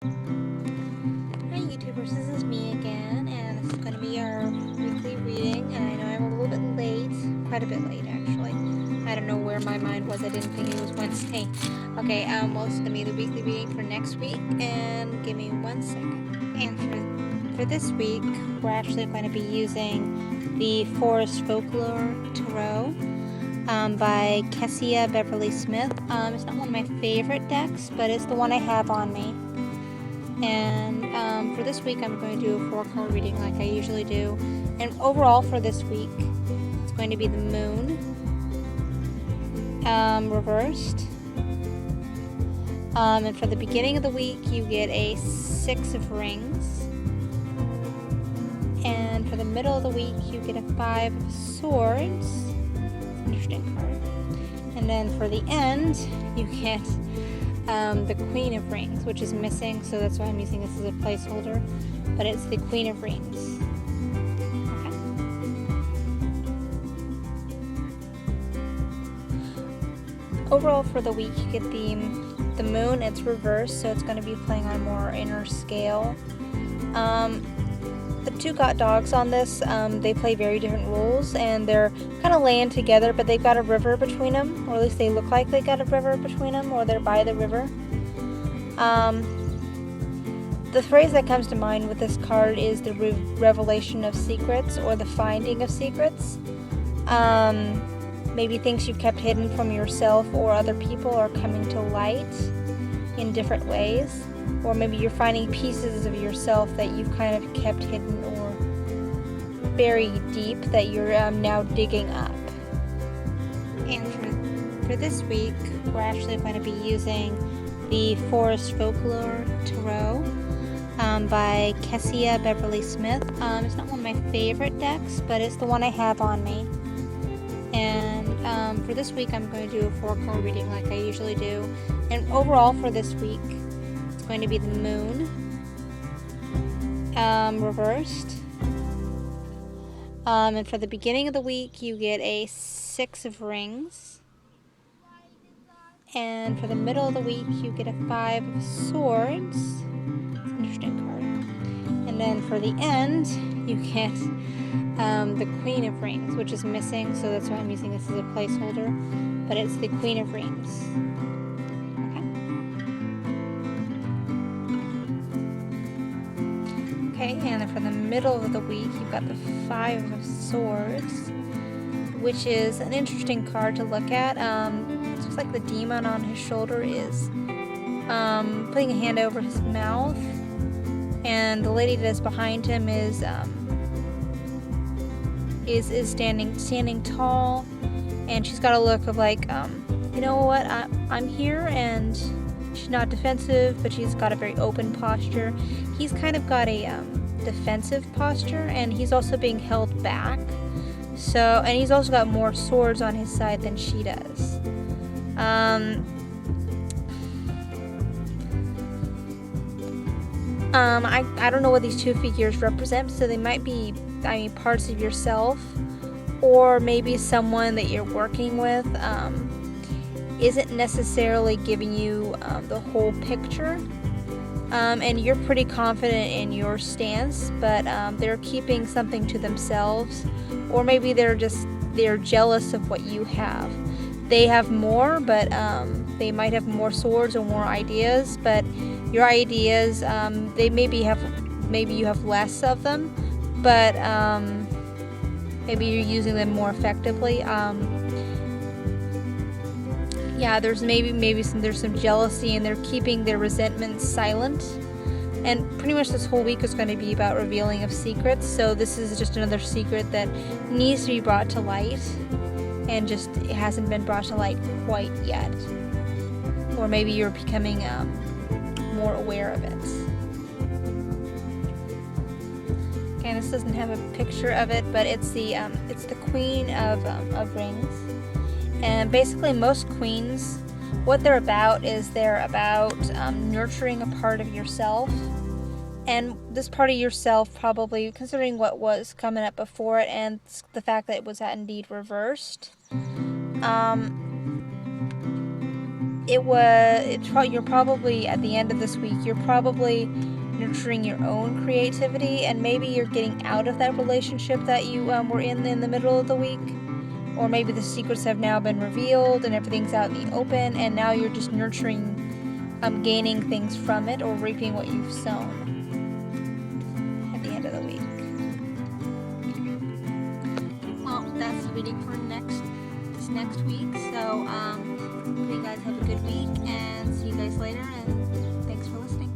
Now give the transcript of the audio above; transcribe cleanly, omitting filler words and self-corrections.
Hi YouTubers, this is me again, and this is going to be our weekly reading, and I know I'm a little bit late, quite a bit late actually. I don't know where my mind was, I didn't think it was Wednesday. Okay, well, this is going to be the weekly reading for next week, and give me 1 second. And for this week, we're actually going to be using the Forest Folklore Tarot by Kessia Beverly Smith. It's not one of my favorite decks, but it's the one I have on me. And for this week, I'm going to do a 4-card reading like I usually do. And overall for this week, it's going to be the Moon, reversed. And for the beginning of the week, you get a 6 of Rings. And for the middle of the week, you get a 5 of Swords. Interesting card. And then for the end, you get the Queen of Rings, which is missing, so that's why I'm using this as a placeholder, but it's the Queen of Rings. Okay. Overall for the week, you get the Moon. It's reversed, so it's going to be playing on a more inner scale. The two got dogs on this. They play very different roles, and they're kind of laying together, but they've got a river between them, or at least they look like they got a river between them, or they're by the river. The phrase that comes to mind with this card is the revelation of secrets, or the finding of secrets. Maybe things you've kept hidden from yourself or other people are coming to light in different ways. Or maybe you're finding pieces of yourself that you've kind of kept hidden or buried deep that you're now digging up. And for this week, we're actually going to be using the Forest Folklore Tarot by Kessia Beverly Smith. It's not one of my favorite decks, but it's the one I have on me. And for this week, I'm going to do a 4-card reading like I usually do. And overall for this week, it's going to be the Moon, reversed. And for the beginning of the week, you get a 6 of Rings. And for the middle of the week, you get a 5 of Swords. It's an interesting card. And then for the end, you get the Queen of Rings, which is missing, so that's why I'm using this as a placeholder. But it's the Queen of Rings. Okay, and then for the middle of the week, you've got the 5 of Swords, which is an interesting card to look at. It looks like the demon on his shoulder is putting a hand over his mouth, and the lady that is behind him is standing tall, and she's got a look of like, you know what, I'm here, and she's not defensive, but she's got a very open posture. He's kind of got a defensive posture, and he's also being held back. So, and he's also got more swords on his side than she does. I don't know what these two figures represent, so they might be, parts of yourself, or maybe someone that you're working with isn't necessarily giving you the whole picture. And you're pretty confident in your stance, but they're keeping something to themselves, or maybe they're jealous of what you have. They have more, but they might have more swords or more ideas, but your ideas, maybe you have less of them, but maybe you're using them more effectively. Yeah, there's there's some jealousy, and they're keeping their resentment silent. And pretty much this whole week is going to be about revealing of secrets. So this is just another secret that needs to be brought to light, and just it hasn't been brought to light quite yet. Or maybe you're becoming more aware of it. Okay, this doesn't have a picture of it, but it's the Queen of Rings. And basically most queens, what they're about is they're about nurturing a part of yourself. And this part of yourself, probably considering what was coming up before it and the fact that it was indeed reversed, you're probably at the end of this week, you're probably nurturing your own creativity, and maybe you're getting out of that relationship that you were in the middle of the week, or maybe the secrets have now been revealed and everything's out in the open, and now you're just nurturing, gaining things from it, or reaping what you've sown at the end of the week. Well, that's the reading for this next week. So hope you guys have a good week, and see you guys later, and thanks for listening.